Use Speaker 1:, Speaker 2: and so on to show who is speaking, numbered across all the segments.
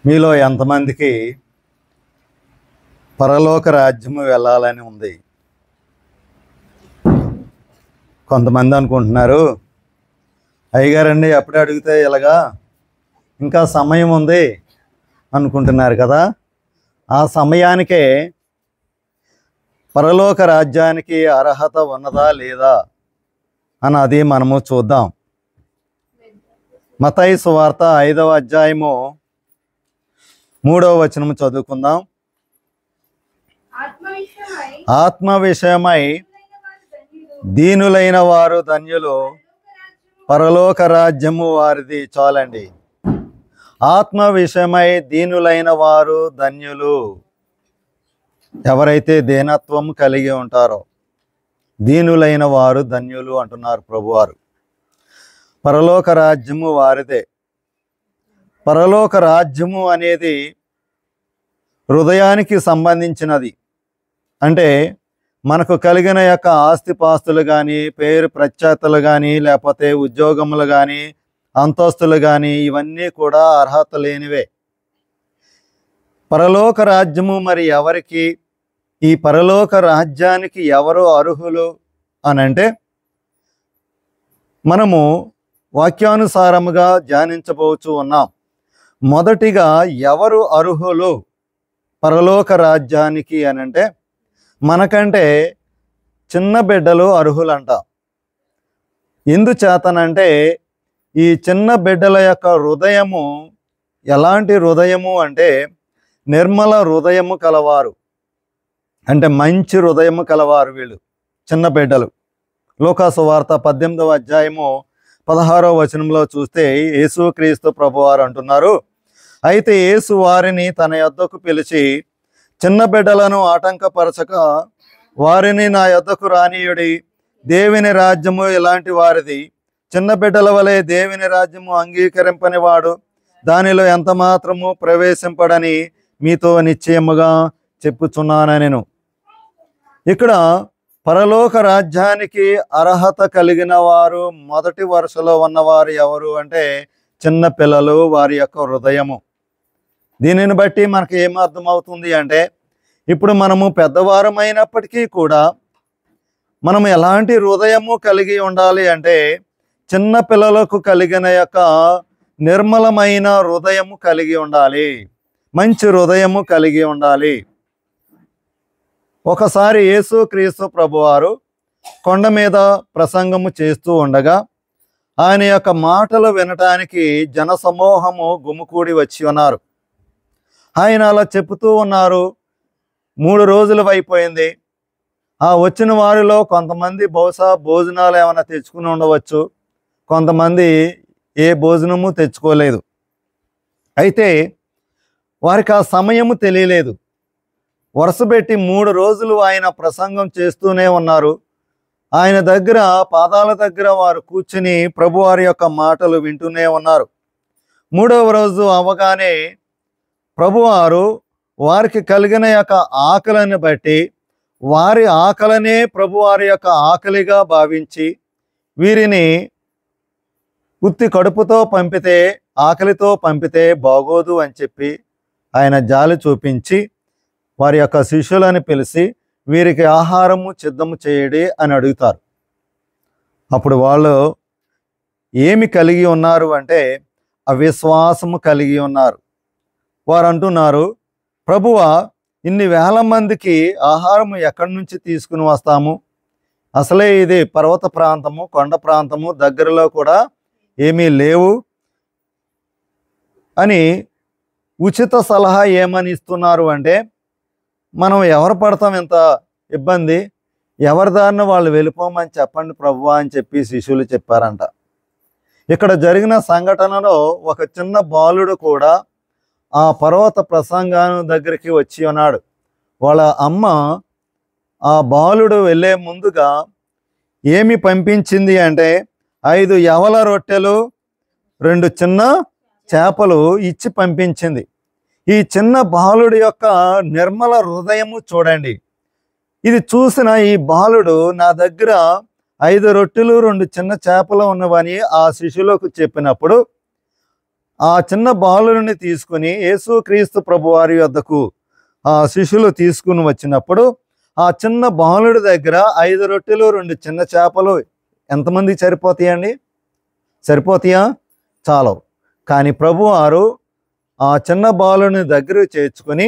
Speaker 1: మీలో ఎంతమందికి పరలోక రాజ్యము వెళ్ళాలని ఉంది? కొంతమంది అనుకుంటున్నారు, అయ్యగారండి అప్పుడే అడిగితే ఎలాగా, ఇంకా సమయం ఉంది అనుకుంటున్నారు కదా. ఆ సమయానికే పరలోక రాజ్యానికి అర్హత ఉన్నదా లేదా అన్నది మనము చూద్దాం. మత్తయి సువార్త 5వ అధ్యాయము 3వ వచనము చదువుకుందాం. ఆత్మ విషయమై దీనులైన వారు ధన్యులు, పరలోక రాజ్యము వారిది. చాలండి. ఆత్మ విషయమై దీనులైన వారు ధన్యులు. ఎవరైతే దీనత్వం కలిగి ఉంటారో దీనులైన వారు ధన్యులు అంటున్నారు ప్రభువారు. పరలోక రాజ్యము వారిదే. పరలోక రాజ్యము అనేది హృదయానికి సంబంధించినది. అంటే మనకు కలిగిన యొక్క ఆస్తిపాస్తులు కానీ, పేరు ప్రఖ్యాతులు కానీ, లేకపోతే ఉద్యోగములు కానీ, అంతస్తులు కానీ, ఇవన్నీ కూడా అర్హత లేనివే. పరలోక రాజ్యము మరి ఎవరికి? ఈ పరలోక రాజ్యానికి ఎవరు అర్హులు అనంటే, మనము వాక్యానుసారముగా ధ్యానించబోచు ఉన్నాం. మొదటిగా ఎవరు అర్హులు పరలోక రాజ్యానికి అనంటే, మనకంటే చిన్న బిడ్డలు అర్హులంట. ఎందుచేతనంటే ఈ చిన్న బిడ్డల యొక్క హృదయము ఎలాంటి హృదయము అంటే నిర్మల హృదయము కలవారు, అంటే మంచి హృదయము కలవారు వీళ్ళు చిన్న బిడ్డలు. లూకాసు వార్త 18వ అధ్యాయము 16వ వచనంలో చూస్తే యేసుక్రీస్తు ప్రభువారు అంటున్నారు, అయితే యేసు వారిని తన యొద్దకు పిలిచి, చిన్న బిడ్డలను ఆటంకపరచక వారిని నా యొద్దకు రానీయుడి. దేవుని రాజ్యము ఇలాంటి వారిది. చిన్న బిడ్డల వలె దేవుని రాజ్యము అంగీకరింపని వాడు దానిలో ఎంత మాత్రము ప్రవేశింపడని మీతో నిశ్చయముగా చెప్పుచున్నానెను. ఇక్కడ పరలోక రాజ్యానికి అర్హత కలిగిన వారు మొదటి వరుసలో ఉన్నవారు ఎవరు అంటే చిన్న పిల్లలు, వారి యొక్క హృదయము. దీనిని బట్టి మనకు ఏం అర్థమవుతుంది అంటే, ఇప్పుడు మనము పెద్దవారమైనప్పటికీ కూడా మనం ఎలాంటి హృదయము కలిగి ఉండాలి అంటే చిన్న పిల్లలకు కలిగిన యొక్క నిర్మలమైన హృదయము కలిగి ఉండాలి, మంచి హృదయము కలిగి ఉండాలి. ఒకసారి యేసుక్రీస్తు ప్రభువారు కొండ మీద ప్రసంగము చేస్తూ ఉండగా ఆయన యొక్క మాటలు వినటానికి జనసమూహము గుమికూడి వచ్చి ఉన్నారు. ఆయన అలా చెప్తూ ఉన్నారు. 3 రోజులు అయిపోయింది. ఆ వచ్చిన వారిలో కొంతమంది బహుశా భోజనాలు ఏమైనా తెచ్చుకుని ఉండవచ్చు, కొంతమంది ఏ భోజనము తెచ్చుకోలేదు. అయితే వారికి ఆ సమయము తెలియలేదు. వరుసపెట్టి 3 రోజులు ఆయన ప్రసంగం చేస్తూనే ఉన్నారు. ఆయన దగ్గర పాదాల దగ్గర వారు కూర్చుని ప్రభువారి యొక్క మాటలు వింటూనే ఉన్నారు. 3వ రోజు అవగానే ప్రభువారు వారికి కలిగిన యొక్క ఆకలిని బట్టి వారి ఆకలినే ప్రభువారి యొక్క ఆకలిగా భావించి, వీరిని ఉత్తి కడుపుతో పంపితే, ఆకలితో పంపితే బాగోదు అని చెప్పి ఆయన జాలి చూపించి వారి యొక్క శిష్యులను పిలిచి వీరికి ఆహారము సిద్ధము చేయడి అని అడుగుతారు. అప్పుడు వాళ్ళు ఏమి కలిగి ఉన్నారు అంటే అవిశ్వాసము కలిగి ఉన్నారు. వారు అంటున్నారు, ప్రభువా, ఇన్ని వేల మందికి ఆహారము ఎక్కడి నుంచి తీసుకుని వస్తాము? అసలే ఇది పర్వత ప్రాంతము, కొండ ప్రాంతము, దగ్గరలో కూడా ఏమీ లేవు అని ఉచిత సలహా ఏమని ఇస్తున్నారు అంటే, మనం ఎవరు పడతాం ఇంత ఇబ్బంది, ఎవరి దారిన వాళ్ళు వెళ్ళిపోమని చెప్పండి ప్రభువా అని చెప్పి శిష్యులు చెప్పారంట. ఇక్కడ జరిగిన సంఘటనలో ఒక చిన్న బాలుడు కూడా ఆ పర్వత ప్రసంగాన్ని దగ్గరికి వచ్చి ఉన్నాడు. వాళ్ళ అమ్మ ఆ బాలుడు వెళ్ళే ముందుగా ఏమి పంపించింది అంటే 5 యవల రొట్టెలు 2 చిన్న చేపలు ఇచ్చి పంపించింది. ఈ చిన్న బాలుడి యొక్క నిర్మల హృదయము చూడండి. ఇది చూసిన ఈ బాలుడు నా దగ్గర 5 రొట్టెలు 2 చిన్న చేపలు ఉన్నవని ఆ శిష్యులకు చెప్పినప్పుడు ఆ చిన్న బాలుని తీసుకుని యేసుక్రీస్తు ప్రభువారి వద్దకు ఆ శిష్యులు తీసుకుని వచ్చినప్పుడు ఆ చిన్న బాలుడి దగ్గర 5 రొట్టెలు 2 చిన్న చేపలు ఎంతమందికి సరిపోతాయండి? సరిపోతాయా? చాలవు. కానీ ప్రభువారు ఆ చిన్న బాలుని దగ్గర చేర్చుకొని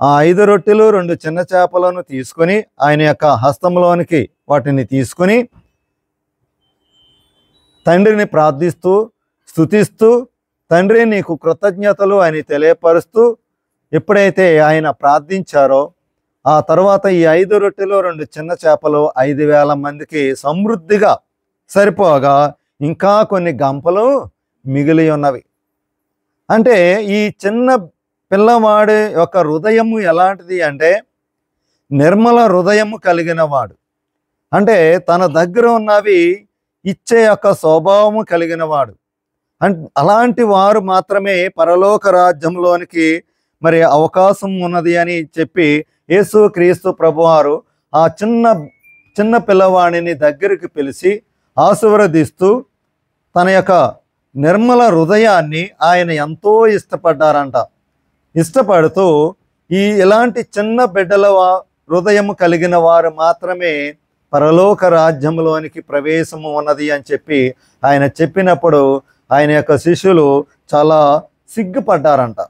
Speaker 1: ఆ 5 రొట్టెలు 2 చిన్న చేపలను తీసుకొని ఆయన యొక్క హస్తంలోనికి వాటిని తీసుకొని తండ్రిని ప్రార్థిస్తూ స్తుతిస్తూ, తండ్రి నీకు కృతజ్ఞతలు అని తెలియపరుస్తూ ఎప్పుడైతే ఆయన ప్రార్థించారో ఆ తర్వాత ఈ 5 రొట్టెలు 2 చిన్న చేపలు 5,000 మందికి సమృద్ధిగా సరిపోగా ఇంకా కొన్ని గంపలు మిగిలి ఉన్నవి. అంటే ఈ చిన్న పిల్లవాడి యొక్క హృదయము ఎలాంటిది అంటే నిర్మల హృదయము కలిగిన వాడు. అంటే తన దగ్గర ఉన్నవి ఇచ్చే యొక్క స్వభావము కలిగిన వాడు. అలాంటి వారు మాత్రమే పరలోక రాజ్యంలోనికి మరి అవకాశం ఉన్నది అని చెప్పి యేసుక్రీస్తు ప్రభువారు ఆ చిన్న పిల్లవాడిని దగ్గరికి పిలిచి ఆశీర్వదిస్తూ తన యొక్క నిర్మల హృదయాన్ని ఆయన ఎంతో ఇష్టపడ్డారంట. ఇష్టపడుతూ ఇలాంటి చిన్న బిడ్డల హృదయము కలిగిన వారు మాత్రమే పరలోక రాజ్యంలోనికి ప్రవేశము ఉన్నది అని చెప్పి ఆయన చెప్పినప్పుడు ఆయన యొక్క శిష్యులు చాలా సిగ్గుపడ్డారంట.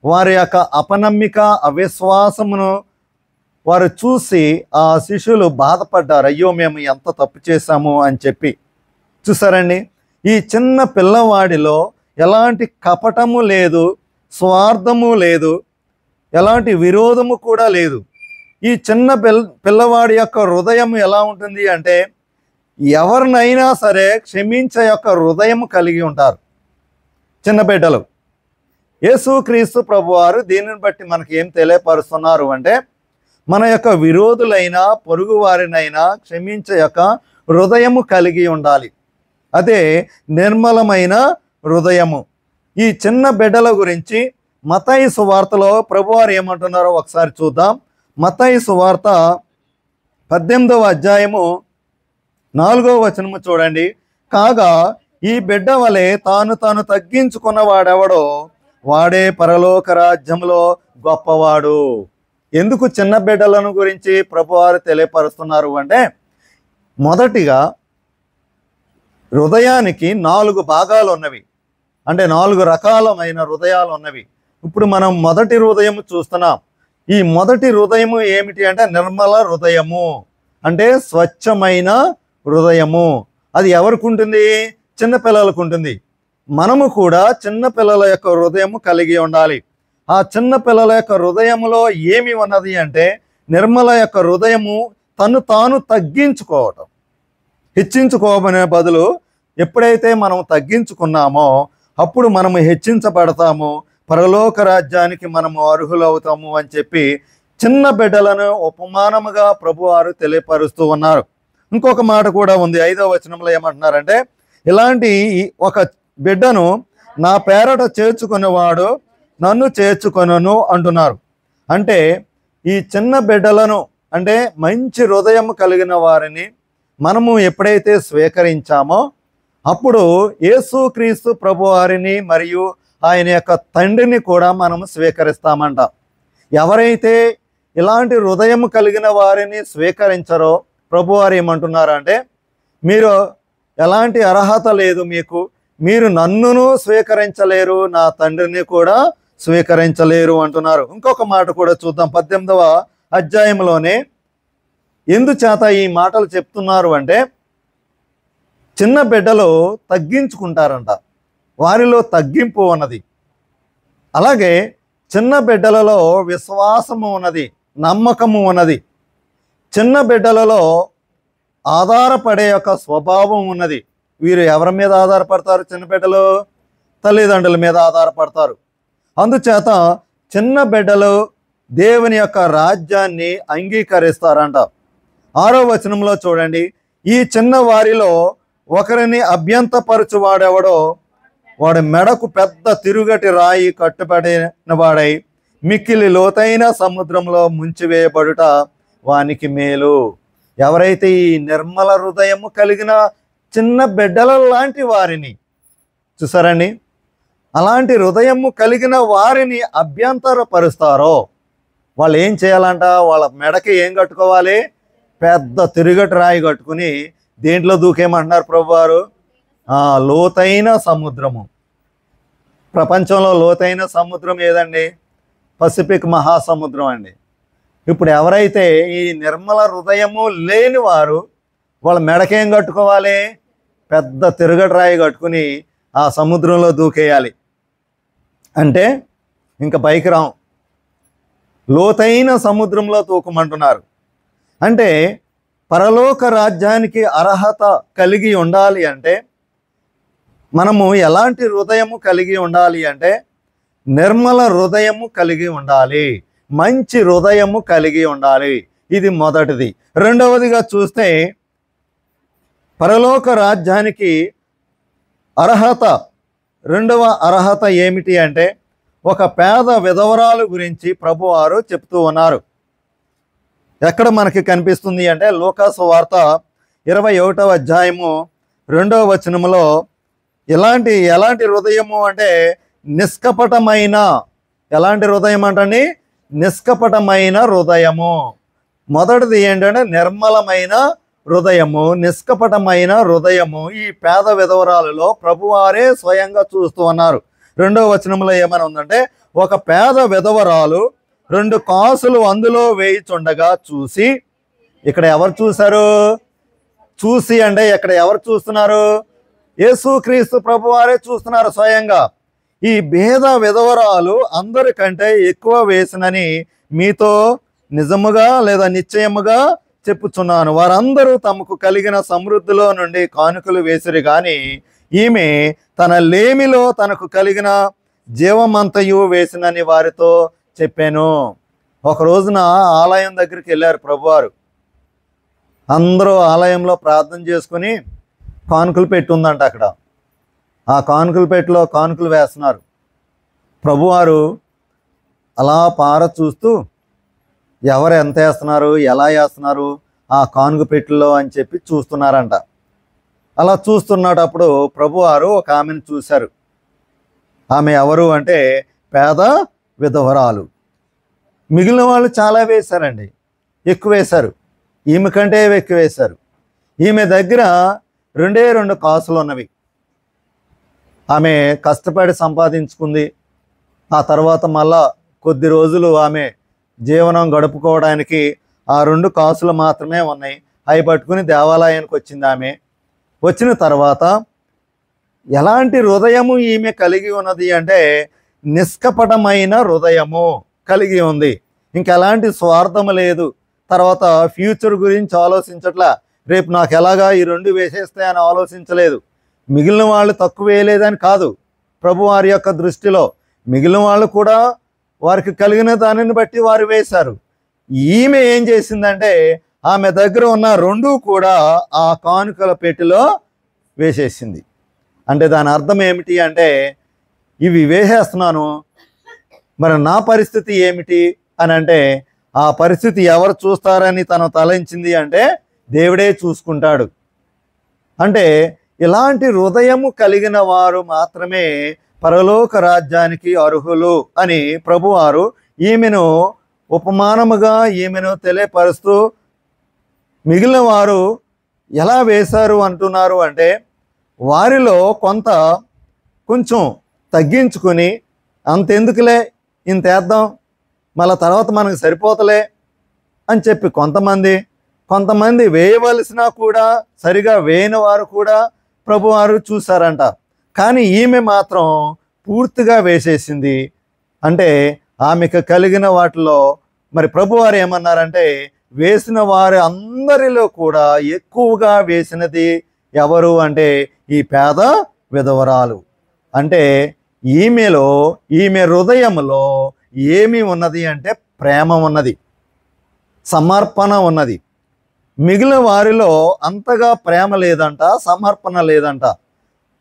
Speaker 1: వారి యొక్క అపనమ్మిక అవిశ్వాసమును వారు చూసి ఆ శిష్యులు బాధపడ్డారు. అయ్యో మేము ఎంత తప్పు చేశాము అని చెప్పి. చూసారండి, ఈ చిన్న పిల్లవాడిలో ఎలాంటి కపటము లేదు, స్వార్థము లేదు, ఎలాంటి విరోధము కూడా లేదు. ఈ చిన్న పిల్లవాడి యొక్క హృదయం ఎలా ఉంటుంది అంటే ఎవరినైనా సరే క్షమించే యొక్క హృదయం కలిగి ఉంటారు చిన్న బిడ్డలు. యేసుక్రీస్తు ప్రభువారు దీనిని బట్టి మనకి ఏం తెలియపరుస్తున్నారు అంటే మన యొక్క విరోధులైనా పొరుగు వారినైనా క్షమించే యొక్క హృదయము కలిగి ఉండాలి. అదే నిర్మలమైన హృదయము. ఈ చిన్న బిడ్డల గురించి మత్తయి సువార్తలో ప్రభువారు ఏమంటున్నారో ఒకసారి చూద్దాం. మత్తయి సువార్త 18వ అధ్యాయము 4వ వచనము చూడండి. కాగా ఈ బిడ్డ వలె తాను తగ్గించుకున్న వాడెవడో వాడే పరలోక రాజ్యంలో గొప్పవాడు. ఎందుకు చిన్న బిడ్డలను గురించి ప్రభువారు తెలియపరుస్తున్నారు అంటే మొదటిగా హృదయానికి 4 భాగాలు ఉన్నవి. అంటే 4 రకాలమైన హృదయాలు ఉన్నవి. ఇప్పుడు మనం మొదటి హృదయం చూస్తున్నాం. ఈ మొదటి హృదయము ఏమిటి అంటే నిర్మల హృదయము, అంటే స్వచ్ఛమైన హృదయము. అది ఎవరికి ఉంటుంది? చిన్నపిల్లలకు ఉంటుంది. మనము కూడా చిన్నపిల్లల యొక్క హృదయము కలిగి ఉండాలి. ఆ చిన్న పిల్లల యొక్క హృదయములో ఏమి ఉన్నది అంటే నిర్మల యొక్క హృదయము తాను తగ్గించుకోవటం. హెచ్చించుకోవనే బదులు ఎప్పుడైతే మనం తగ్గించుకున్నామో అప్పుడు మనము హెచ్చించబడతాము, పరలోక రాజ్యానికి మనము అర్హులవుతాము అని చెప్పి చిన్న బిడ్డలను ఉపమానముగా ప్రభువారు తెలియపరుస్తూ ఉన్నారు. ఇంకొక మాట కూడా ఉంది. 5వ వచనంలో ఏమంటున్నారంటే ఇలాంటి ఒక బిడ్డను నా పేరట చేర్చుకునేవాడు నన్ను చేర్చుకొనును అంటున్నారు. అంటే ఈ చిన్న బిడ్డలను అంటే మంచి హృదయం కలిగిన వారిని మనము ఎప్పుడైతే స్వీకరించామో అప్పుడు యేసుక్రీస్తు ప్రభువారిని మరియు ఆయన యొక్క తండ్రిని కూడా మనము స్వీకరిస్తామంట. ఎవరైతే ఇలాంటి హృదయం కలిగిన వారిని స్వీకరించరో ప్రభువారు ఏమంటున్నారంటే మీరు ఎలాంటి అర్హత లేదు మీకు, మీరు నన్నును స్వీకరించలేరు, నా తండ్రిని కూడా స్వీకరించలేరు అంటున్నారు. ఇంకొక మాట కూడా చూద్దాం. 18వ అధ్యాయంలోనే ఎందుచేత ఈ మాటలు చెప్తున్నారు అంటే చిన్న బిడ్డలు తగ్గించుకుంటారంట, వారిలో తగ్గింపు ఉన్నది. అలాగే చిన్న బిడ్డలలో విశ్వాసము ఉన్నది, నమ్మకము ఉన్నది. చిన్న బిడ్డలలో ఆధారపడే యొక్క స్వభావం ఉన్నది. వీరు ఎవరి మీద ఆధారపడతారు? చిన్న బిడ్డలు తల్లిదండ్రుల మీద ఆధారపడతారు. అందుచేత చిన్న బిడ్డలు దేవుని యొక్క రాజ్యాన్ని అంగీకరిస్తారంట. 6వ వచనంలో చూడండి, ఈ చిన్న వారిలో ఒకరిని అభ్యంతపరచువాడెవడో వాడు మెడకు పెద్ద తిరుగటి రాయి కట్టుబడిన వాడై మిక్కిలి లోతైన సముద్రంలో ముంచివేయబడుట వానికి మేలు. ఎవరైతే ఈ నిర్మల హృదయము కలిగిన చిన్న బిడ్డల లాంటి వారిని చూసారండి, అలాంటి హృదయము కలిగిన వారిని అభ్యంతరపరుస్తారో వాళ్ళు ఏం చేయాలంట? వాళ్ళ మెడకి ఏం కట్టుకోవాలి? పెద్ద తిరుగటి రాయి కట్టుకుని దేంట్లో దూకేమంటున్నారు ప్రభువారు? లోతైన సముద్రము. ప్రపంచంలో లోతైన సముద్రం ఏదండి? పసిఫిక్ మహాసముద్రం అండి. ఇప్పుడు ఎవరైతే ఈ నిర్మల హృదయము లేని వారు వాళ్ళ మెడకేం కట్టుకోవాలి? పెద్ద తిరుగటి రాయి కట్టుకుని ఆ సముద్రంలో దూకేయాలి. అంటే ఇంకా పైకి రాం, లోతైన సముద్రంలో దూకమంటున్నారు. అంటే పరలోక రాజ్యానికి అర్హత కలిగి ఉండాలి అంటే మనము ఎలాంటి హృదయము కలిగి ఉండాలి అంటే నిర్మల హృదయము కలిగి ఉండాలి, మంచి హృదయము కలిగి ఉండాలి. ఇది మొదటిది. రెండవదిగా చూస్తే పరలోక రాజ్యానికి అర్హత, రెండవ అర్హత ఏమిటి అంటే ఒక పేద విధవరాలు గురించి ప్రభువారు చెప్తూ ఉన్నారు. ఎక్కడ మనకి కనిపిస్తుంది అంటే లూకాసు వార్త 21వ అధ్యాయము 2వ వచనములో ఎలాంటి హృదయము అంటే నిష్కపటమైన, ఎలాంటి హృదయం అంటండి? నిష్కపటమైన హృదయము. మొదటిది ఏంటంటే నిర్మలమైన హృదయము, నిష్కపటమైన హృదయము. ఈ పేద విధవరాలలో ప్రభువారే స్వయంగా చూస్తూ ఉన్నారు. 2వ వచనంలో ఏమైనా ఉందంటే ఒక పేద విధవరాలు 2 కాసులు అందులో వేయిచుండగా చూసి, ఇక్కడ ఎవరు చూశారు? చూసి అంటే ఇక్కడ ఎవరు చూస్తున్నారు? యేసుక్రీస్తు ప్రభువారే చూస్తున్నారు స్వయంగా. ఈ పేద విధవరాలు అందరికంటే ఎక్కువ వేసినని మీతో నిజముగా లేదా నిశ్చయముగా చెప్పుచున్నాను. వారందరూ తమకు కలిగిన సమృద్ధిలో నుండి కానుకలు వేసిరి గాని ఈమె తన లేమిలో తనకు కలిగిన జీవమంతయు వేసినని వారితో చెప్పాను. ఒక రోజున ఆలయం దగ్గరికి వెళ్ళారు ప్రభువారు. అందరూ ఆలయంలో ప్రార్థన చేసుకుని కానుకలు పెట్టి ఉందంట. అక్కడ ఆ కానుకల పెట్టిలో కానుకలు వేస్తున్నారు. ప్రభువారు అలా పార చూస్తూ ఎవరు ఎంత వేస్తున్నారు, ఎలా వేస్తున్నారు ఆ కానుక పెట్టిలో అని చెప్పి చూస్తున్నారంట. అలా చూస్తున్నప్పుడు ప్రభువారు ఒక ఆమెను చూశారు. ఆమె ఎవరు అంటే పేద విధవరాలు. మిగిలిన వాళ్ళు చాలా వేశారండి, ఎక్కువ వేశారు. ఈమె కంటే ఎక్కువ వేశారు. ఈమె దగ్గర 2 కాసులు ఉన్నవి. ఆమె కష్టపడి సంపాదించుకుంది. ఆ తర్వాత మళ్ళా కొద్ది రోజులు ఆమె జీవనం గడుపుకోవడానికి ఆ 2 కాసులు మాత్రమే ఉన్నాయి. అవి పట్టుకుని దేవాలయానికి వచ్చింది. ఆమె వచ్చిన తర్వాత ఎలాంటి హృదయము ఈమె కలిగి ఉన్నది అంటే నిష్కపటమైన హృదయము కలిగి ఉంది. ఇంకెలాంటి స్వార్థము లేదు. తర్వాత ఫ్యూచర్ గురించి ఆలోచించట్లా, రేపు నాకు ఎలాగా ఈ 2 వేసేస్తాయని ఆలోచించలేదు. మిగిలిన వాళ్ళు తక్కువ వేయలేదని కాదు, ప్రభువారి యొక్క దృష్టిలో మిగిలిన వాళ్ళు కూడా వారికి కలిగిన దానిని బట్టి వారు వేశారు. ఈమె ఏం చేసిందంటే ఆమె దగ్గర ఉన్న 2 కూడా ఆ కానుకల పెట్టెలో వేసేసింది. అంటే దాని అర్థం ఏమిటి అంటే ఇవి వేసేస్తున్నాను, మరి నా పరిస్థితి ఏమిటి అని అంటే ఆ పరిస్థితి ఎవరు చూస్తారని తను తలంచింది అంటే దేవుడే చూసుకుంటాడు. అంటే ఇలాంటి హృదయము కలిగిన వారు మాత్రమే పరలోక రాజ్యానికి అర్హులు అని ప్రభువారు ఈమెను ఉపమానముగా ఈమెను తెలియపరుస్తూ మిగిలిన వారు ఎలా వేశారు అంటున్నారు అంటే వారిలో కొంచెం తగ్గించుకుని అంతెందుకులే ఇంత వేద్దాం మళ్ళీ తర్వాత మనకు సరిపోతలే అని చెప్పి కొంతమంది వేయవలసినా కూడా సరిగా వేయని వారు కూడా ప్రభువారు చూశారంట. కానీ ఈమె మాత్రం పూర్తిగా వేసేసింది. అంటే ఆమెకు కలిగిన వాటిలో మరి ప్రభువారు ఏమన్నారంటే వేసిన వారి అందరిలో కూడా ఎక్కువగా వేసినది ఎవరు అంటే ఈ పేద విధవరాలు. అంటే ఈమె హృదయంలో ఏమి ఉన్నది అంటే ప్రేమ ఉన్నది, సమర్పణ ఉన్నది. మిగిలిన వారిలో అంతగా ప్రేమ లేదంట, సమర్పణ లేదంట.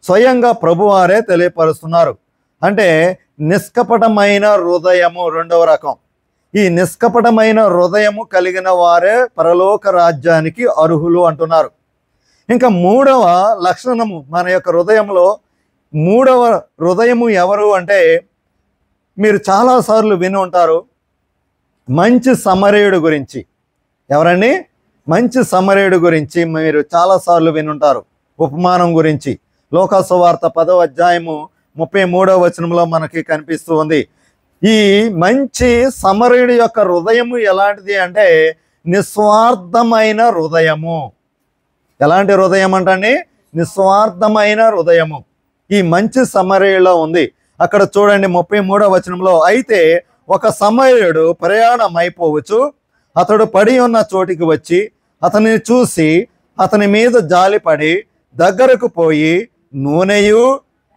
Speaker 1: స్వయంగా ప్రభువారే తెలియపరుస్తున్నారు. అంటే నిష్కపటమైన హృదయము 2వ రకం. ఈ నిష్కపటమైన హృదయము కలిగిన వారే పరలోక రాజ్యానికి అర్హులు అంటున్నారు. ఇంకా 3వ లక్షణము మన యొక్క హృదయంలో మూడవ హృదయము ఎవరు అంటే మీరు చాలాసార్లు విని ఉంటారు, మంచి సమరయుడు గురించి. ఎవరండి? మంచి సమరయుడు గురించి మీరు చాలాసార్లు వినుంటారు. ఉపమానం గురించి లూకా సువార్త 10వ అధ్యాయము 33వ వచనంలో మనకి కనిపిస్తూ ఉంది. ఈ మంచి సమరయుడి యొక్క హృదయము ఎలాంటిది అంటే నిస్వార్థమైన హృదయము. ఎలాంటి హృదయం అంటండి? నిస్వార్థమైన హృదయము ఈ మంచి సమరయుడిలో ఉంది. అక్కడ చూడండి 33వ వచనంలో, అయితే ఒక సమరయుడు ప్రయాణం అయిపోవచ్చు, అతడు పడి ఉన్న చోటికి వచ్చి అతనిని చూసి అతని మీద జాలిపడి దగ్గరకు పోయి నూనెయు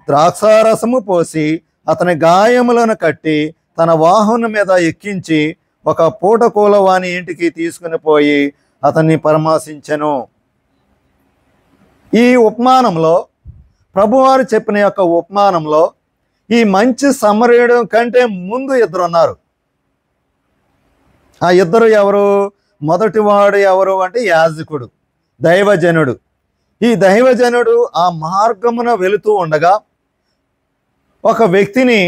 Speaker 1: ద్రాక్షారసము పోసి అతని గాయములను కట్టి తన వాహనం మీద ఎక్కించి ఒక పూటకూల వాని ఇంటికి తీసుకుని పోయి అతన్ని పరామర్శించెను. ఈ ఉపమానంలో, ప్రభువారు చెప్పిన యొక్క ఉపమానంలో, ఈ మంచి సమరయుడు కంటే ముందు ఇద్దరు ఉన్నారు. ఆ ఇద్దరు ఎవరు? మొదటివాడు ఎవరు అంటే యాజకుడు, దైవజనుడు. ఈ దైవజనుడు ఆ మార్గమున వెళుతూ ఉండగా ఒక వ్యక్తిని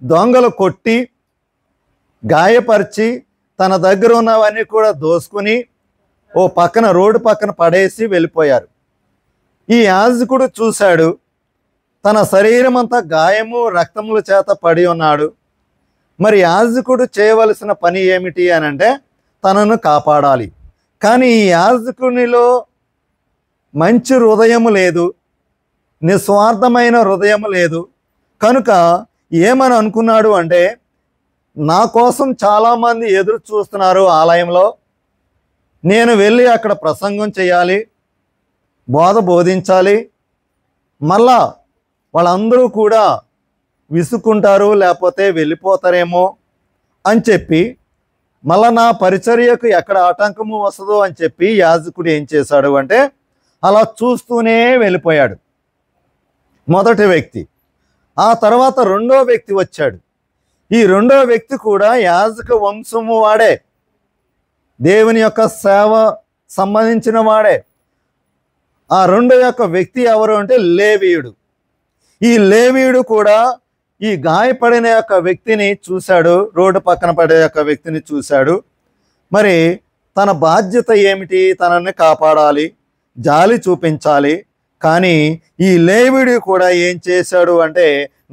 Speaker 1: దొంగలు కొట్టి గాయపరిచి తన దగ్గర ఉన్నవన్నీ కూడా దోసుకుని ఓ పక్కన రోడ్డు పక్కన పడేసి వెళ్ళిపోయారు. ఈ యాజకుడు చూశాడు, తన శరీరం అంతా గాయము రక్తముల చేత పడి ఉన్నాడు. మరి యాజకుడు చేయవలసిన పని ఏమిటి అని అంటే తనను కాపాడాలి. కానీ ఈ యాజకునిలో మంచి హృదయము లేదు, నిస్వార్థమైన హృదయము లేదు. కనుక ఏమని అనుకున్నాడు అంటే, నా కోసం చాలామంది ఎదురు చూస్తున్నారు ఆలయంలో, నేను వెళ్ళి అక్కడ ప్రసంగం చేయాలి, బోధించాలి, మళ్ళా వాళ్ళందరూ కూడా విసుక్కుంటారు, లేకపోతే వెళ్ళిపోతారేమో అని చెప్పి మళ్ళా నా పరిచర్యకు ఎక్కడ ఆటంకము వస్తుందో అని చెప్పి యాజకుడు ఏం చేశాడు అంటే అలా చూస్తూనే వెళ్ళిపోయాడు. మొదటి వ్యక్తి. ఆ తర్వాత రెండో వ్యక్తి వచ్చాడు. ఈ రెండో వ్యక్తి కూడా యాజక వంశము వాడే, దేవుని యొక్క సేవ సంబంధించిన వాడే. ఆ రెండో యొక్క వ్యక్తి ఎవరు అంటే లేవీయుడు. ఈ లేవీయుడు కూడా ఈ గాయపడిన యొక్క వ్యక్తిని చూశాడు, రోడ్డు పక్కన పడే యొక్క వ్యక్తిని చూశాడు. మరి తన బాధ్యత ఏమిటి? తనని కాపాడాలి, జాలి చూపించాలి. కానీ ఈ లేవీయుడు కూడా ఏం చేశాడు అంటే,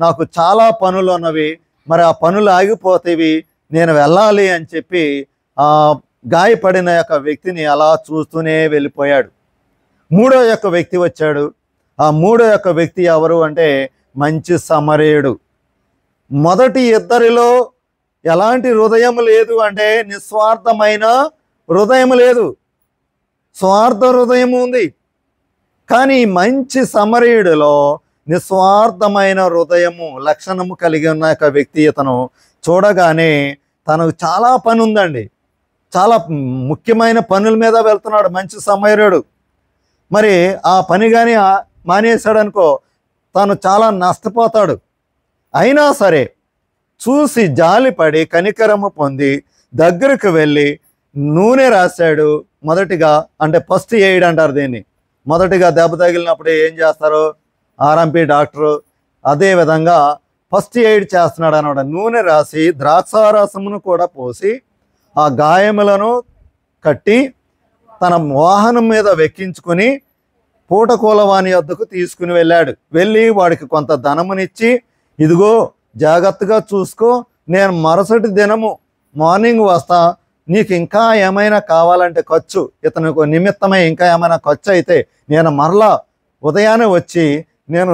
Speaker 1: నాకు చాలా పనులు ఉన్నవి, మరి ఆ పనులు ఆగిపోతేవి, నేను వెళ్ళాలి అని చెప్పి ఆ గాయపడిన యొక్క వ్యక్తిని అలా చూస్తూనే వెళ్ళిపోయాడు. మూడో యొక్క వ్యక్తి వచ్చాడు. ఆ మూడో యొక్క వ్యక్తి ఎవరు అంటే మంచి సమరయుడు. మొదటి ఇద్దరిలో ఎలాంటి హృదయం లేదు అంటే నిస్వార్థమైన హృదయం లేదు, స్వార్థ హృదయం ఉంది. కానీ మంచి సమరయుడిలో నిస్వార్థమైన హృదయము లక్షణము కలిగి ఉన్న ఒక వ్యక్తి. ఇతను చూడగానే తనకు చాలా పని ఉందండి, చాలా ముఖ్యమైన పనుల మీద వెళ్తున్నాడు మంచి సమరయుడు. మరి ఆ పని కానీ మానేశాడు అనుకో, తను చాలా నష్టపోతాడు. అయినా సరే చూసి జాలిపడి కనికరము పొంది దగ్గరకు వెళ్ళి నూనె రాశాడు. మొదటిగా అంటే ఫస్ట్ ఎయిడ్ అంటారు దీన్ని. మొదటిగా దెబ్బ తగిలినప్పుడు ఏం చేస్తారు ఆర్ఎంపీ డాక్టరు, అదేవిధంగా ఫస్ట్ ఎయిడ్ చేస్తున్నాడు అన్నమాట. నూనె రాసి ద్రాక్షారసమును కూడా పోసి ఆ గాయములను కట్టి తన వాహనం మీద వెక్కించుకొని పూటకూలవాని వద్దకు తీసుకుని వెళ్ళాడు. వెళ్ళి వాడికి కొంత ధనమునిచ్చి, ఇదిగో జాగ్రత్తగా చూసుకో, నేను మరుసటి దినము మార్నింగ్ వస్తా, నీకు ఇంకా ఏమైనా కావాలంటే ఖర్చు, ఇతనికి నిమిత్తమై ఇంకా ఏమైనా ఖర్చు అయితే నేను మరలా ఉదయాన్నే వచ్చి నేను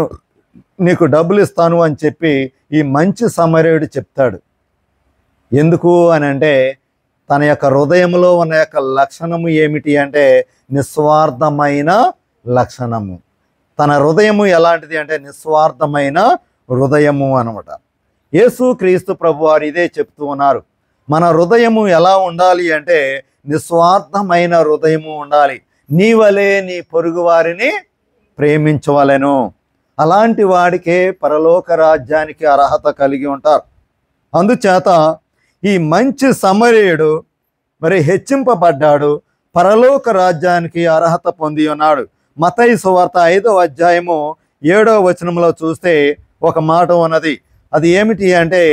Speaker 1: నీకు డబ్బులు ఇస్తాను అని చెప్పి ఈ మంచి సమరయుడు చెప్తాడు. ఎందుకు అని అంటే తన యొక్క హృదయంలో ఉన్న యొక్క లక్షణము ఏమిటి అంటే నిస్వార్థమైన లక్షణము. తన హృదయము ఎలాంటిది అంటే నిస్వార్థమైన హృదయము అనమాట. యేసు క్రీస్తు ప్రభు వారు ఇదే చెప్తూ ఉన్నారు. మన హృదయము ఎలా ఉండాలి అంటే నిస్వార్థమైన హృదయము ఉండాలి. నీ వలే నీ పొరుగు వారిని ప్రేమించవలెను. అలాంటి వాడికే పరలోక రాజ్యానికి అర్హత కలిగి ఉంటారు. అందుచేత ఈ మంచి సమరయుడు మరి హెచ్చింపబడ్డాడు, పరలోక రాజ్యానికి అర్హత పొంది ఉన్నాడు. మత్తయి సువార్త 5వ అధ్యాయము 7వ వచనంలో చూస్తే ఒక మాట ఉన్నది. అది ఏమిటి అంటే,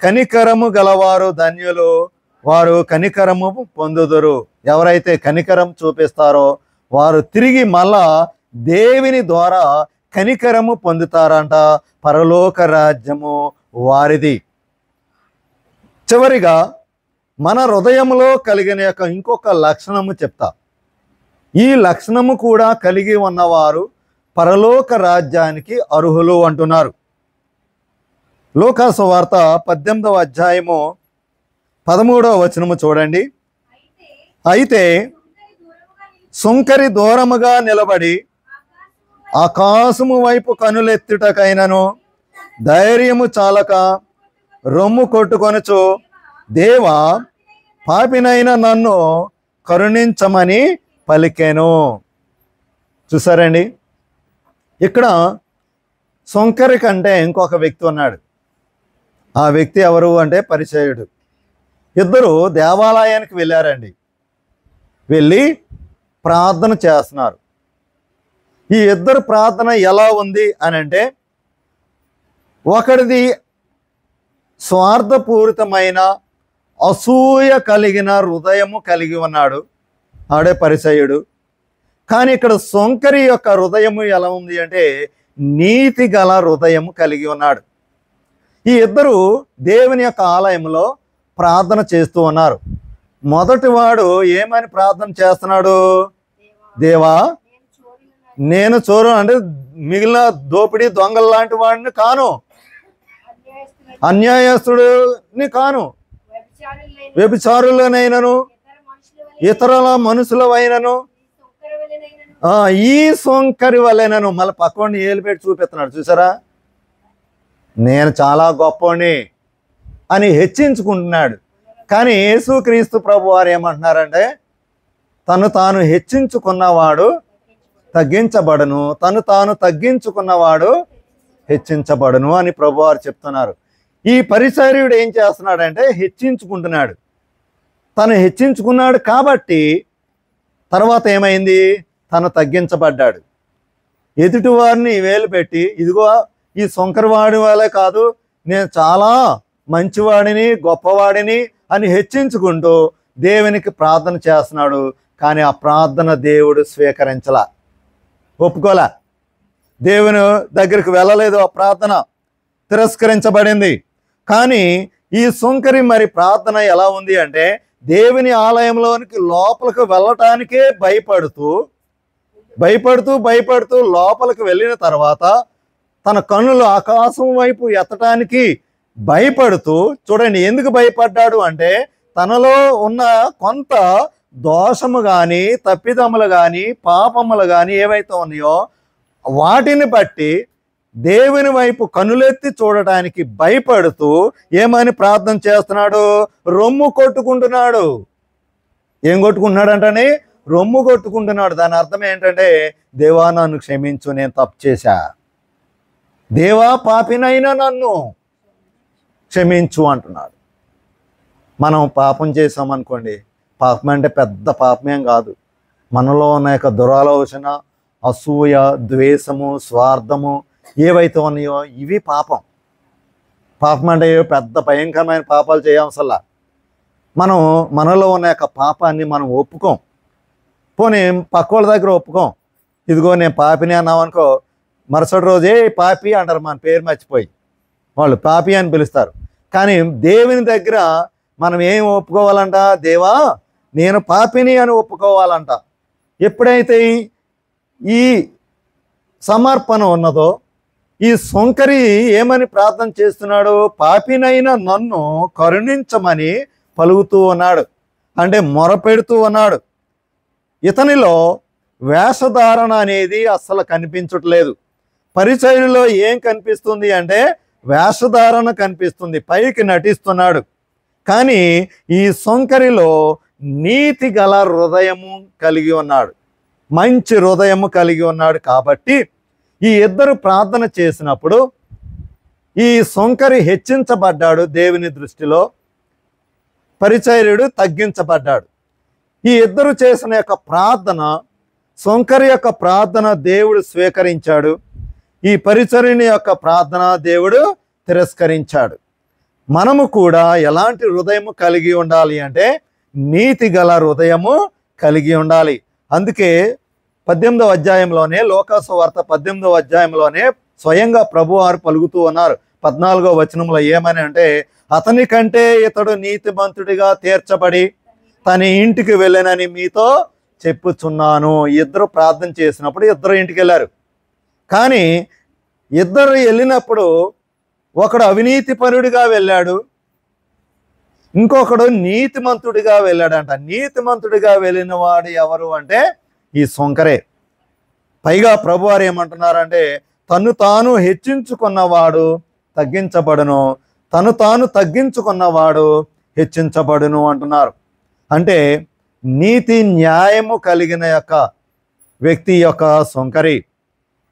Speaker 1: కనికరము గలవారు ధన్యులు, వారు కనికరము పొందుదురు. ఎవరైతే కనికరం చూపిస్తారో వారు తిరిగి మళ్ళా దేవుని ద్వారా కనికరము పొందుతారంట. పరలోక రాజ్యము వారిది. చివరిగా మన హృదయంలో కలిగిన యొక్క ఇంకొక లక్షణము చెప్తా. ఈ లక్షణము కూడా కలిగి ఉన్నవారు పరలోక రాజ్యానికి అర్హులు అంటున్నారు. లూకాసు వార్త 18వ అధ్యాయము 13వ వచనము చూడండి. అయితే సుంకరి దూరముగా నిలబడి ఆకాశము వైపు కనులెత్తుటకైనను ధైర్యము చాలక రొమ్ము కొట్టుకొనుచు, దేవా, పాపినైన నన్ను కరుణించమని పలికెను. చూసారండి, ఇక్కడ సుంకరి కంటే ఇంకొక వ్యక్తి ఉన్నాడు. ఆ వ్యక్తి ఎవరు అంటే పరిచయుడు. ఇద్దరు దేవాలయానికి వెళ్ళారండి. వెళ్ళి ప్రార్థన చేస్తున్నారు. ఈ ఇద్దరు ప్రార్థన ఎలా ఉంది అని అంటే, ఒకటిది స్వార్థపూరితమైన అసూయ కలిగిన హృదయము కలిగి ఉన్నాడు, ఆడే పరిచయుడు. కానీ ఇక్కడ సుంకరి యొక్క హృదయము ఎలా ఉంది అంటే నీతి గల హృదయము కలిగి ఉన్నాడు. ఈ ఇద్దరు దేవుని యొక్క ఆలయంలో ప్రార్థన చేస్తూ ఉన్నారు. మొదటివాడు ఏమని ప్రార్థన చేస్తున్నాడు? దేవా, నేను చోరు అంటే మిగిలిన దోపిడీ దొంగల లాంటి వాడిని కాను, అన్యాయస్తుడిని కాను, వ్యభిచారులనైనను ఇతరుల మనుషులవైనను ఈ సుంకరి వలెనను. మళ్ళీ పక్కని ఏలు పెట్టి చూపిస్తున్నాడు. చూసారా, నేను చాలా గొప్పని అని హెచ్చించుకుంటున్నాడు. కానీ యేసుక్రీస్తు ప్రభు వారు ఏమంటున్నారంటే, తను తాను హెచ్చించుకున్నవాడు తగ్గించబడను, తను తాను తగ్గించుకున్నవాడు హెచ్చించబడను అని ప్రభువారు చెప్తున్నారు. ఈ పరిసర్యుడు ఏం చేస్తున్నాడంటే హెచ్చించుకుంటున్నాడు. తను హెచ్చించుకున్నాడు కాబట్టి తర్వాత ఏమైంది? తను తగ్గించబడ్డాడు. ఎదుటివారిని వేలు పెట్టి, ఇదిగో ఈ సుంకరవాడి వాళ్ళే కాదు, నేను చాలా మంచివాడిని, గొప్పవాడిని అని హెచ్చించుకుంటూ దేవునికి ప్రార్థన చేస్తున్నాడు. కానీ ఆ ప్రార్థన దేవుడు స్వీకరించలా, ఒప్పుకోలే, దేవుని దగ్గరికి వెళ్ళలేదు. ఆ ప్రార్థన తిరస్కరించబడింది. కానీ ఈ సుంకరి మరి ప్రార్థన ఎలా ఉంది అంటే, దేవుని ఆలయంలోనికి లోపలికి వెళ్ళటానికే భయపడుతూ లోపలికి వెళ్ళిన తర్వాత తన కన్నులు ఆకాశం వైపు ఎత్తటానికి భయపడుతూ, చూడండి ఎందుకు భయపడ్డాడు అంటే, తనలో ఉన్న కొంత దోషము కానీ, తప్పిదములు కానీ, పాపములు కానీ ఏవైతే ఉన్నాయో వాటిని బట్టి దేవుని వైపు కనులెత్తి చూడటానికి భయపడుతూ ఏమని ప్రార్థన చేస్తున్నాడు? రొమ్ము కొట్టుకుంటున్నాడు. ఏం కొట్టుకుంటున్నాడు అంటని? రొమ్ము కొట్టుకుంటున్నాడు. దాని అర్థం ఏంటంటే, దేవా, నన్ను క్షమించు, నేను తప్పు చేశా, దేవా, పాపినైనా నన్ను క్షమించు అంటున్నాడు. మనం పాపం చేసామనుకోండి, పాపం అంటే పెద్ద పాపమేం కాదు. మనలో ఉన్న యొక్క దురాలోచన, అసూయ, ద్వేషము, స్వార్థము ఏవైతే ఉన్నాయో ఇవి పాపం. పాపం అంటే పెద్ద భయంకరమైన పాపాలు చేయవసలా. మనం మనలో ఉన్న యొక్క పాపాన్ని మనం ఒప్పుకోం. పోనీ పక్క వాళ్ళ దగ్గర ఒప్పుకోం. ఇదిగో నేను పాపిని అన్నాం అనుకో, మరుసటి రోజే పాపి అంటారు, మన పేరు మర్చిపోయి వాళ్ళు పాపి అని పిలుస్తారు. కానీ దేవుని దగ్గర మనం ఏం ఒప్పుకోవాలంట? దేవా, నేను పాపిని అని ఒప్పుకోవాలంట. ఎప్పుడైతే ఈ సమర్పణ ఉన్నదో, ఈ సుంకరి ఏమని ప్రార్థన చేస్తున్నాడు? పాపినైనా నన్ను కరుణించమని పలుకుతూ ఉన్నాడు, అంటే మొరపెడుతూ ఉన్నాడు. ఇతనిలో వేషధారణ అనేది అస్సలు కనిపించట్లేదు. పరిచర్యలో ఏం కనిపిస్తుంది అంటే వేషధారణ కనిపిస్తుంది, పైకి నటిస్తున్నాడు. కానీ ఈ సుంకరిలో నీతి గల హృదయము కలిగి ఉన్నాడు, మంచి హృదయము కలిగి ఉన్నాడు. కాబట్టి ఈ ఇద్దరు ప్రార్థన చేసినప్పుడు ఈ సుంకరి హెచ్చించబడ్డాడు దేవుని దృష్టిలో, పరిచర్యుడు తగ్గించబడ్డాడు. ఈ ఇద్దరు చేసిన యొక్క ప్రార్థన, సుంకరి యొక్క ప్రార్థన దేవుడు స్వీకరించాడు. ఈ పరిచర్యని యొక్క ప్రార్థన దేవుడు తిరస్కరించాడు. మనము కూడా ఎలాంటి హృదయము కలిగి ఉండాలి అంటే నీతి గల హృదయము కలిగి ఉండాలి. అందుకే 18వ అధ్యాయంలోనే, లోకాసు వార్త 18వ అధ్యాయంలోనే స్వయంగా ప్రభువారు పలుకుతూ ఉన్నారు. 14వ వచనంలో ఏమని అంటే, అతని కంటే ఇతడు నీతిమంతుడిగా తీర్చబడి తన ఇంటికి వెళ్ళనని మీతో చెప్పుచున్నాను. ఇద్దరు ప్రార్థన చేసినప్పుడు ఇద్దరు ఇంటికి వెళ్ళారు. కానీ ఇద్దరు వెళ్ళినప్పుడు ఒకడు అవినీతిపరుడిగా వెళ్ళాడు, ఇంకొకడు నీతిమంతుడిగా వెళ్ళాడంట. నీతిమంతుడిగా వెళ్ళిన వాడు ఎవరు అంటే ఈ సొంకరే. పైగా ప్రభువారు ఏమంటున్నారంటే, తను తాను హెచ్చించుకున్నవాడు తగ్గించబడును, తను తాను తగ్గించుకున్నవాడు హెచ్చించబడును అంటున్నారు. అంటే నీతి న్యాయము కలిగిన యొక్క వ్యక్తి యొక్క సొంకరి,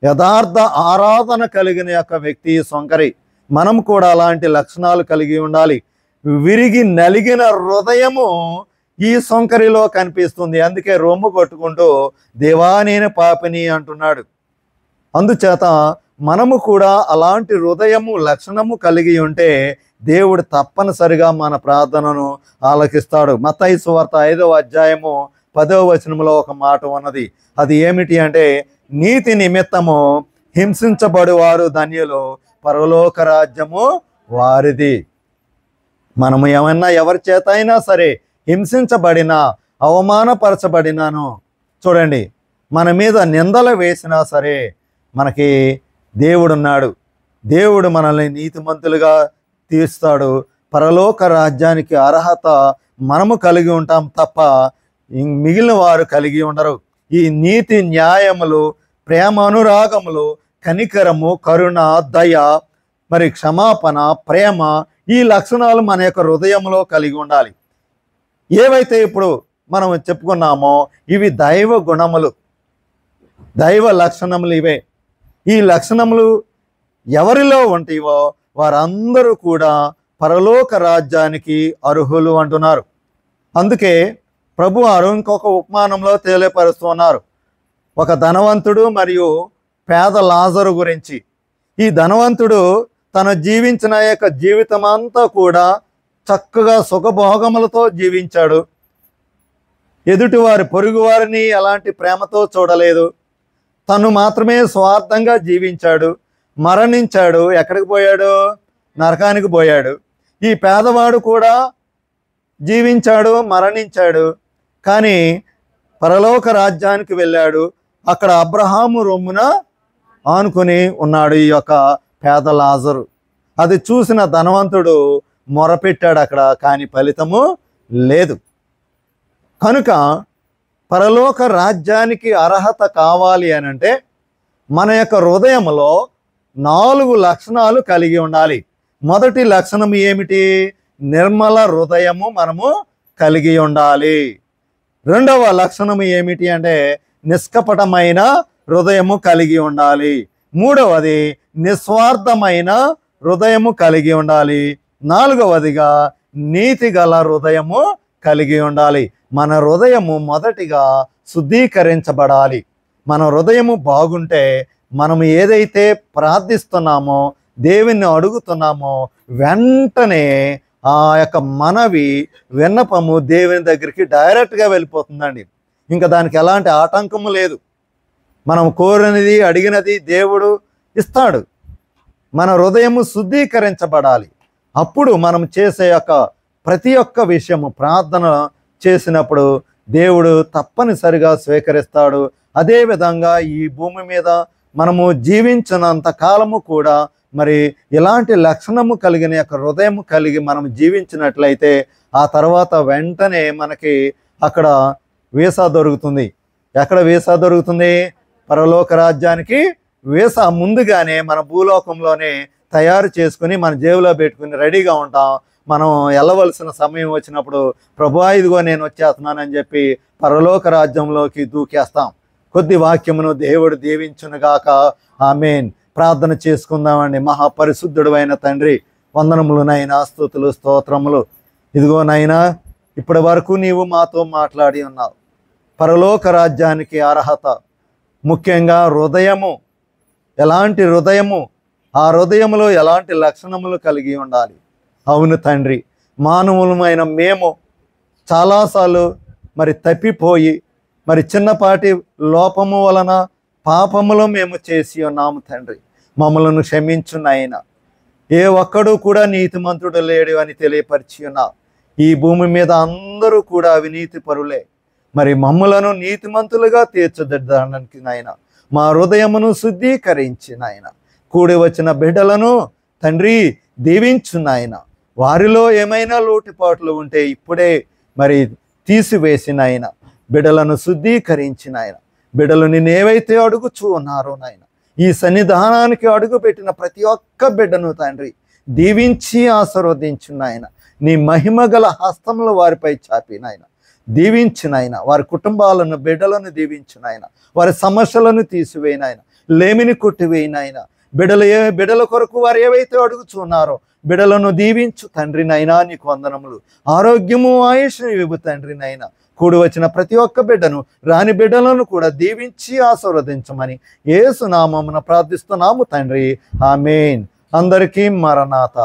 Speaker 1: యథార్థ ఆరాధన కలిగిన యొక్క వ్యక్తి సొంకరి. మనం కూడా అలాంటి లక్షణాలు కలిగి ఉండాలి. విరిగి నలిగిన హృదయము ఈ సొంకరిలో కనిపిస్తుంది. అందుకే రొమ్ము కొట్టుకుంటూ దేవా నేను పాపిని అంటున్నాడు. అందుచేత మనము కూడా అలాంటి హృదయము లక్షణము కలిగి ఉంటే దేవుడు తప్పనిసరిగా మన ప్రార్థనను ఆలకిస్తాడు. మత్తయి సువార్త 5వ అధ్యాయము 10వ వచనంలో ఒక మాట ఉన్నది. అది ఏమిటి అంటే, నీతి నిమిత్తము హింసించబడువారు ధన్యులు, పరలోక రాజ్యము వారిది. మనము ఏమన్నా ఎవరి చేత అయినా సరే హింసించబడినా అవమానపరచబడినాను, చూడండి, మన మీద నిందలు వేసినా సరే మనకి దేవుడున్నాడు. దేవుడు మనల్ని నీతిమంతులుగా తీస్తాడు. పరలోక రాజ్యానికి అర్హత మనము కలిగి ఉంటాం తప్ప మిగిలిన వారు కలిగి ఉండరు. ఈ నీతి న్యాయములు, ప్రేమ అనురాగములు, కనికరము, కరుణ, దయ, మరి క్షమాపణ, ప్రేమ, ఈ లక్షణాలు మన యొక్క హృదయంలో కలిగి ఉండాలి. ఏవైతే ఇప్పుడు మనం చెప్పుకున్నామో ఇవి దైవ గుణములు, దైవ లక్షణములు ఇవే. ఈ లక్షణములు ఎవరిలో ఉంటాయో వారందరూ కూడా పరలోక రాజ్యానికి అర్హులు అంటున్నారు. అందుకే ప్రభువారు ఇంకొక ఉపమానంలో తెలియపరుస్తున్నారు. ఒక ధనవంతుడు మరియు పేద లాజరు గురించి. ఈ ధనవంతుడు తను జీవించిన యొక్క జీవితం అంతా కూడా చక్కగా సుఖభోగములతో జీవించాడు. ఎదుటివారి పొరుగువారిని ఎలాంటి ప్రేమతో చూడలేదు. తను మాత్రమే స్వార్థంగా జీవించాడు, మరణించాడు. ఎక్కడికి పోయాడు? నరకానికి పోయాడు. ఈ పేదవాడు కూడా జీవించాడు, మరణించాడు, కానీ పరలోక రాజ్యానికి వెళ్ళాడు. అక్కడ అబ్రహాము రొమ్మున ఆనుకొని ఉన్నాడు ఈ యొక్క పేద లాజరు. అది చూసిన ధనవంతుడు మొరపెట్టాడు అక్కడ, కానీ ఫలితము లేదు. కనుక పరలోక రాజ్యానికి అర్హత కావాలి అని అంటే మన యొక్క హృదయంలో 4 లక్షణాలు కలిగి ఉండాలి. మొదటి లక్షణం ఏమిటి? నిర్మల హృదయము మనము కలిగి ఉండాలి. రెండవ లక్షణం ఏమిటి అంటే నిష్కపటమైన హృదయము కలిగి ఉండాలి. మూడవది నిస్వార్థమైన హృదయము కలిగి ఉండాలి. నాలుగవదిగా నీతి గల హృదయము కలిగి ఉండాలి. మన హృదయము మొదటిగా శుద్ధీకరించబడాలి. మన హృదయము బాగుంటే మనం ఏదైతే ప్రార్థిస్తున్నామో, దేవుణ్ణి అడుగుతున్నామో, వెంటనే ఆ యొక్క మనవి, విన్నపము దేవుని దగ్గరికి డైరెక్ట్గా వెళ్ళిపోతుందండి. ఇంకా దానికి ఎలాంటి ఆటంకము లేదు. మనం కోరినది, అడిగినది దేవుడు ఇస్తాడు. మన హృదయము శుద్ధీకరించబడాలి. అప్పుడు మనం చేసే యొక్క ప్రతి ఒక్క విషయము ప్రార్థన చేసినప్పుడు దేవుడు తప్పనిసరిగా స్వీకరిస్తాడు. అదేవిధంగా ఈ భూమి మీద మనము జీవించినంత కాలము కూడా మరి ఇలాంటి లక్షణము కలిగిన యొక్క హృదయం కలిగి మనం జీవించినట్లయితే ఆ తర్వాత వెంటనే మనకి అక్కడ వీసా దొరుకుతుంది. ఎక్కడ వీసా దొరుకుతుంది? పరలోక రాజ్యానికి వీసా ముందుగానే మన భూలోకంలోనే తయారు చేసుకుని మన జేబులో పెట్టుకుని రెడీగా ఉంటాం. మనం వెళ్ళవలసిన సమయం వచ్చినప్పుడు ప్రభువా ఇదిగో నేను వచ్చేస్తున్నానని చెప్పి పరలోక రాజ్యంలోకి దూకేస్తాం. కొద్ది వాక్యమును దేవుడు దీవించునుగాక. ఆమేన్. ప్రార్థన చేసుకుందామండి. మహాపరిశుద్ధుడు అయిన తండ్రి, వందనములు నైనా, స్తుతులు, స్తోత్రములు. ఇదిగో నైనా, ఇప్పటి వరకు నీవు మాతో మాట్లాడి ఉన్నావు. పరలోక రాజ్యానికి అర్హత ముఖ్యంగా హృదయము ఎలాంటి హృదయము, ఆ హృదయములో ఎలాంటి లక్షణములు కలిగి ఉండాలి. అవును తండ్రి, మానవులమైన మేము చాలాసార్లు మరి తప్పిపోయి మరి చిన్నపాటి లోపము వలన పాపములో మేము చేసి ఉన్నాము తండ్రి. మమ్మలను క్షమించు నాయనా. ఏ ఒక్కడు కూడా నీతిమంతుడు లేడు అని తెలియపరిచి ఉన్నావు. ఈ భూమి మీద అందరూ కూడా అవినీతి పరులే. మరి మమ్మలను నీతిమంతులుగా తీర్చిదిద్దడానికి నాయన మా హృదయమును శుద్ధీకరించి నాయన కూడి వచ్చిన బిడ్డలను తండ్రి దీవించు నాయన. వారిలో ఏమైనా లోటుపాట్లు ఉంటే ఇప్పుడే మరి తీసివేసి నాయన బిడ్డలను శుద్ధీకరించి నాయన. బిడ్డలు నిన్నేవైతే అడుగుచూ ఉన్నారో నాయన, ఈ సన్నిధానానికి అడుగుపెట్టిన ప్రతి ఒక్క బిడ్డను తండ్రి దీవించి ఆశీర్వదించు నాయన. నీ మహిమ గల హస్తములు వారిపై చాపి నాయన దీవించు నాయన. వారి కుటుంబాలను, బిడ్డలను దీవించు నాయన. వారి సమస్యలను తీసివేయి నాయన. లేమిని కొట్టివేయి నాయన. బిడ్డల కొరకు వారు ఏవైతే అడుగుచున్నారో బిడ్డలను దీవించు తండ్రి నైనా. నీకు వందనములు. ఆరోగ్యము, ఆయుష్ను ఇవ్వు తండ్రి నైనా. కూడి వచ్చిన ప్రతి ఒక్క బిడ్డను, రాని బిడ్డలను కూడా దీవించి ఆశీర్వదించమని యేసు నామమున ప్రార్థిస్తున్నాము తండ్రి. ఆమేన్. అందరికీ మరణాత.